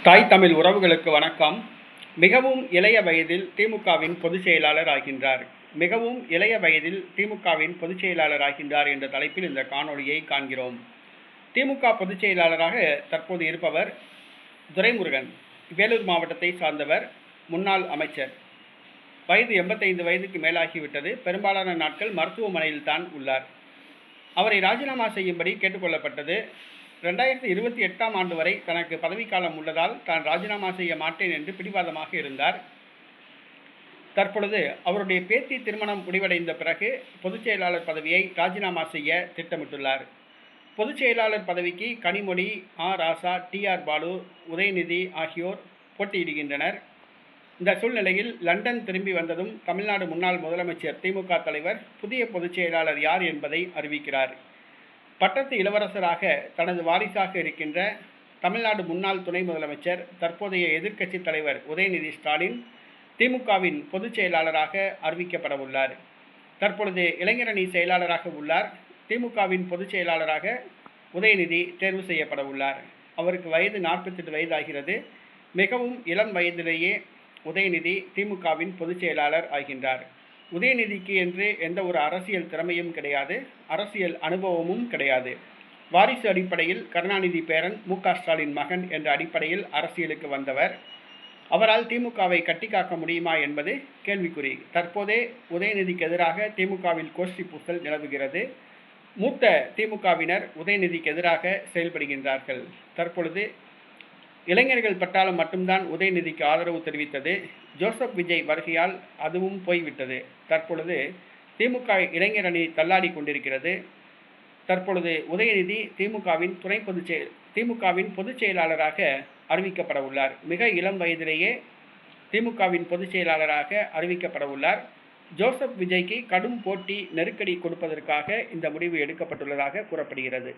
தாய் தமிழ் உறவுகளுக்கு வணக்கம். மிகவும் இளைய வயதில் திமுகவின் பொதுச் செயலாளர் ஆகின்றார். மிகவும் இளைய வயதில் திமுகவின் பொதுச் செயலாளர் ஆகின்றார் என்ற தலைப்பில் இந்த காணொளியை காண்கிறோம். திமுக பொதுச் செயலாளராக தற்போது இருப்பவர் துரைமுருகன். வேலூர் மாவட்டத்தை சார்ந்தவர், முன்னாள் அமைச்சர். வயது 85 வயதுக்கு மேலாகிவிட்டது. பெரும்பாலான நாட்கள் மருத்துவமனையில் தான் உள்ளார். அவரை ராஜினாமா செய்யும்படி கேட்டுக்கொள்ளப்பட்டது. 2028ஆம் ஆண்டு வரை தனக்கு பதவிக்காலம் உள்ளதால் தான் ராஜினாமா செய்ய மாட்டேன் என்று பிடிவாதமாக இருந்தார். தற்பொழுது அவருடைய பேத்தி திருமணம் முடிவடைந்த பிறகு பொதுச் செயலாளர் பதவியை ராஜினாமா செய்ய திட்டமிட்டுள்ளார். பொதுச் செயலாளர் பதவிக்கு கனிமொழி, ராசா, TR பாலு, உதயநிதி ஆகியோர் போட்டியிடுகின்றனர். இந்த சூழ்நிலையில் லண்டன் திரும்பி வந்ததும் தமிழ்நாடு முன்னாள் முதலமைச்சர், திமுக தலைவர் புதிய பொதுச் செயலாளர் யார் என்பதை அறிவிக்கிறார். பட்டத்து இளவரசராக தனது வாரிசாக இருக்கின்ற தமிழ்நாடு முன்னாள் துணை முதலமைச்சர், தற்போதைய எதிர்க்கட்சித் தலைவர் உதயநிதி ஸ்டாலின் திமுகவின் பொதுச் செயலாளராக அறிவிக்கப்பட உள்ளார். தற்பொழுது இளைஞரணி செயலாளராக உள்ளார். திமுகவின் பொதுச் செயலாளராக உதயநிதி தேர்வு செய்யப்பட உள்ளார். அவருக்கு வயது 48 வயதாகிறது. மிகவும் இளம் வயதிலேயே உதயநிதி திமுகவின் பொதுச் செயலாளர் ஆகின்றார். உதயநிதிக்கு என்று எந்த ஒரு அரசியல் திறமையும் கிடையாது, அரசியல் அனுபவமும் கிடையாது. வாரிசு அடிப்படையில் கருணாநிதி பேரன், MK ஸ்டாலின் மகன் என்ற அடிப்படையில் அரசியலுக்கு வந்தவர். அவரால் திமுகவை கட்டி காக்க முடியுமா என்பது கேள்விக்குறி. தற்போதே உதயநிதிக்கு எதிராக திமுகவில் கோஷ்டி பூசல் நிலவுகிறது. மூத்த திமுகவினர் உதயநிதிக்கு எதிராக செயல்படுகின்றார்கள். தற்பொழுது இளைஞர்கள் பட்டாளம் மட்டும்தான் உதயநிதிக்கு ஆதரவு தெரிவித்தது. ஜோசப் விஜய் வருகையால் அதுவும் போய்விட்டது. தற்பொழுது திமுக இளைஞரணி தள்ளாடி கொண்டிருக்கிறது. தற்பொழுது உதயநிதி திமுகவின் பொதுச் செயலாளராக அறிவிக்கப்பட உள்ளார். மிக இளம் வயதிலேயே திமுகவின் பொதுச் செயலாளராக அறிவிக்கப்பட உள்ளார். ஜோசப் விஜய்க்கு கடும் போட்டி, நெருக்கடி கொடுப்பதற்காக இந்த முடிவு எடுக்கப்பட்டுள்ளதாக கூறப்படுகிறது.